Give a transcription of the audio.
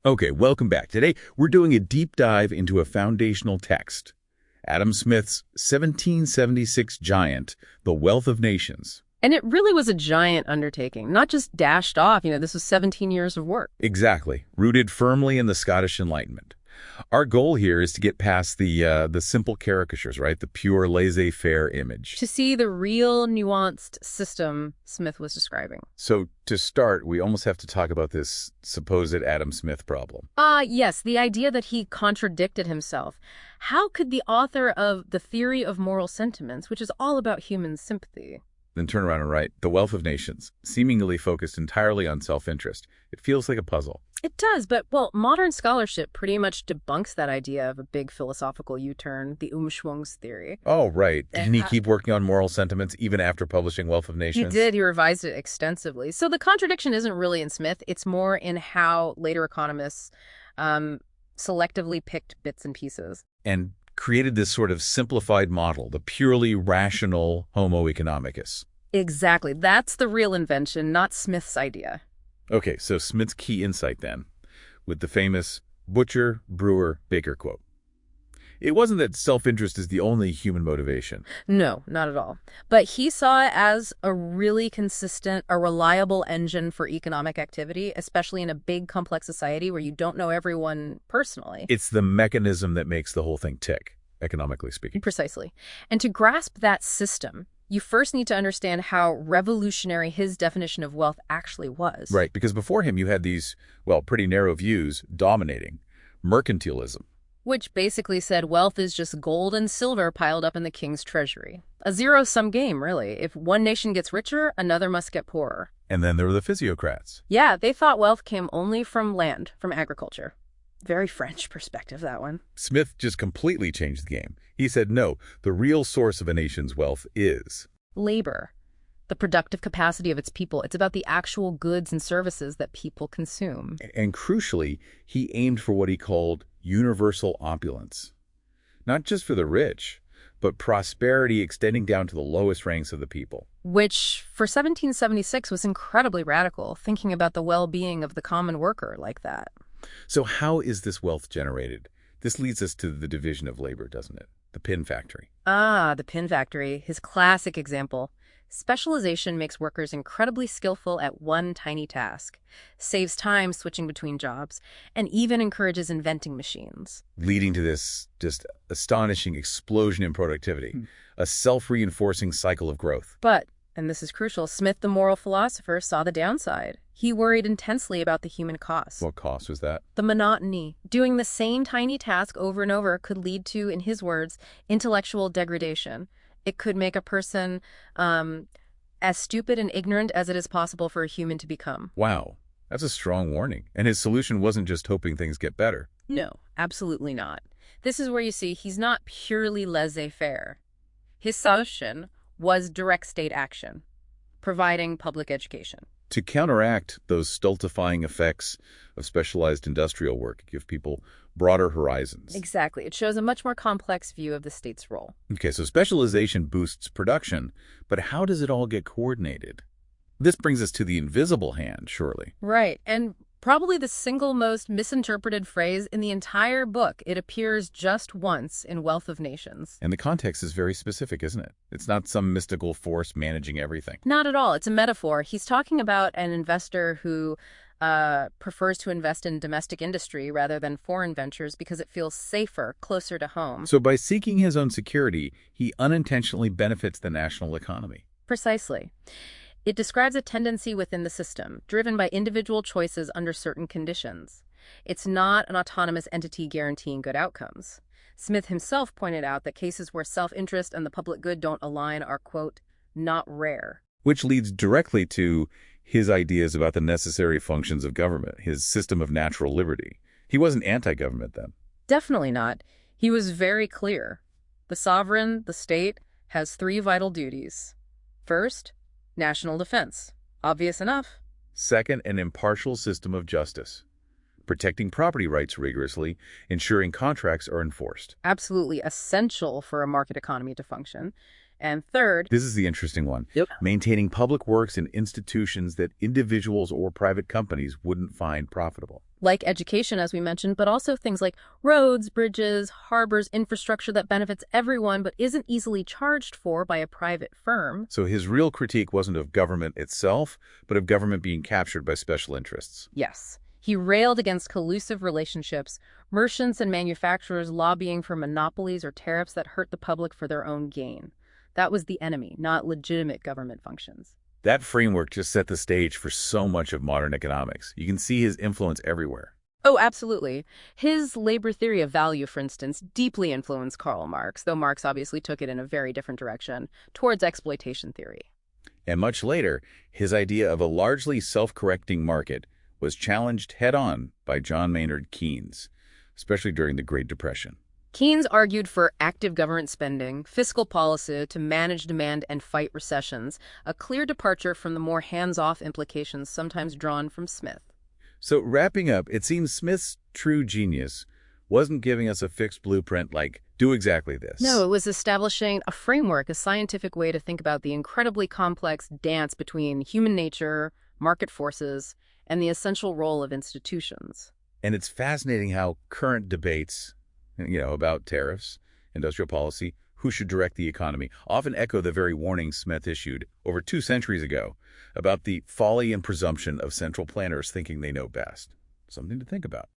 Okay, welcome back. Today, we're doing a deep dive into a foundational text, Adam Smith's 1776 giant, The Wealth of Nations. And it really was a giant undertaking, not just dashed off. This was 17 years of work. Exactly, rooted firmly in the Scottish Enlightenment. Our goal here is to get past the simple caricatures, right? The pure laissez-faire image. To see the real nuanced system Smith was describing. So to start, we almost have to talk about this supposed Adam Smith problem. Yes, the idea that he contradicted himself. How could the author of The Theory of Moral Sentiments, which is all about human sympathy, Then turn around and write The Wealth of Nations, seemingly focused entirely on self-interest? It feels like a puzzle. It does, but, modern scholarship pretty much debunks that idea of a big philosophical U-turn, the Umschwungs theory. Oh, right. Didn't he keep working on moral sentiments even after publishing Wealth of Nations? He did. He revised it extensively. So the contradiction isn't really in Smith. It's more in how later economists selectively picked bits and pieces. And created this sort of simplified model, the purely rational Homo economicus. Exactly. That's the real invention, not Smith's idea. Okay, so Smith's key insight then, with the famous butcher, brewer, baker quote. It wasn't that self-interest is the only human motivation. No, not at all. But he saw it as a really consistent, a reliable engine for economic activity, especially in a big, complex society where you don't know everyone personally. It's the mechanism that makes the whole thing tick, economically speaking. Precisely. And to grasp that system, you first need to understand how revolutionary his definition of wealth actually was. Right, because before him you had these, pretty narrow views dominating. Mercantilism. Which basically said wealth is just gold and silver piled up in the king's treasury. A zero-sum game, really. If one nation gets richer, another must get poorer. And then there were the physiocrats. Yeah, they thought wealth came only from land, from agriculture. Very French perspective, that one. Smith just completely changed the game. He said, no, the real source of a nation's wealth is labor, the productive capacity of its people. It's about the actual goods and services that people consume. And crucially, he aimed for what he called universal opulence. Not just for the rich, but prosperity extending down to the lowest ranks of the people. Which, for 1776, was incredibly radical, thinking about the well-being of the common worker like that. So how is this wealth generated? This leads us to the division of labor, doesn't it? The pin factory. The pin factory, his classic example. Specialization makes workers incredibly skillful at one tiny task, saves time switching between jobs, and even encourages inventing machines. Leading to this just astonishing explosion in productivity, a self-reinforcing cycle of growth. But, and this is crucial, Smith, the moral philosopher, saw the downside. He worried intensely about the human cost. What cost was that? The monotony. Doing the same tiny task over and over could lead to, in his words, intellectual degradation. It could make a person as stupid and ignorant as it is possible for a human to become. Wow, that's a strong warning. And his solution wasn't just hoping things get better. No, absolutely not. This is where you see he's not purely laissez-faire. His solution was direct state action, providing public education. To counteract those stultifying effects of specialized industrial work, give people broader horizons. Exactly. It shows a much more complex view of the state's role. Okay, so specialization boosts production, but how does it all get coordinated? This brings us to the invisible hand, surely. Right, and probably the single most misinterpreted phrase in the entire book. It appears just once in Wealth of Nations. And the context is very specific, isn't it? It's not some mystical force managing everything. Not at all. It's a metaphor. He's talking about an investor who prefers to invest in domestic industry rather than foreign ventures because it feels safer, closer to home. So by seeking his own security, he unintentionally benefits the national economy. Precisely. It describes a tendency within the system, driven by individual choices under certain conditions. It's not an autonomous entity guaranteeing good outcomes. Smith himself pointed out that cases where self-interest and the public good don't align are, quote, not rare. Which leads directly to his ideas about the necessary functions of government, his system of natural liberty. He wasn't anti-government then. Definitely not. He was very clear. The sovereign, the state, has three vital duties. First, national defense. Obvious enough. Second, an impartial system of justice, protecting property rights rigorously, ensuring contracts are enforced. Absolutely essential for a market economy to function. And third, This is the interesting one. Yep. Maintaining public works and institutions that individuals or private companies wouldn't find profitable. like education, as we mentioned, but also things like roads, bridges, harbors, infrastructure that benefits everyone but isn't easily charged for by a private firm. So his real critique wasn't of government itself, but of government being captured by special interests. Yes. He railed against collusive relationships, merchants and manufacturers lobbying for monopolies or tariffs that hurt the public for their own gain. That was the enemy, not legitimate government functions. That framework just set the stage for so much of modern economics. You can see his influence everywhere. Oh, absolutely. His labor theory of value, for instance, deeply influenced Karl Marx, though Marx obviously took it in a very different direction, towards exploitation theory. And much later, his idea of a largely self-correcting market was challenged head-on by John Maynard Keynes, especially during the Great Depression. Keynes argued for active government spending, fiscal policy to manage demand and fight recessions, a clear departure from the more hands-off implications sometimes drawn from Smith. So wrapping up, it seems Smith's true genius wasn't giving us a fixed blueprint like, do exactly this. No, it was establishing a framework, a scientific way to think about the incredibly complex dance between human nature, market forces, and the essential role of institutions. And it's fascinating how current debates, about tariffs, industrial policy, who should direct the economy, often echo the very warning Smith issued over 2 centuries ago about the folly and presumption of central planners thinking they know best. Something to think about.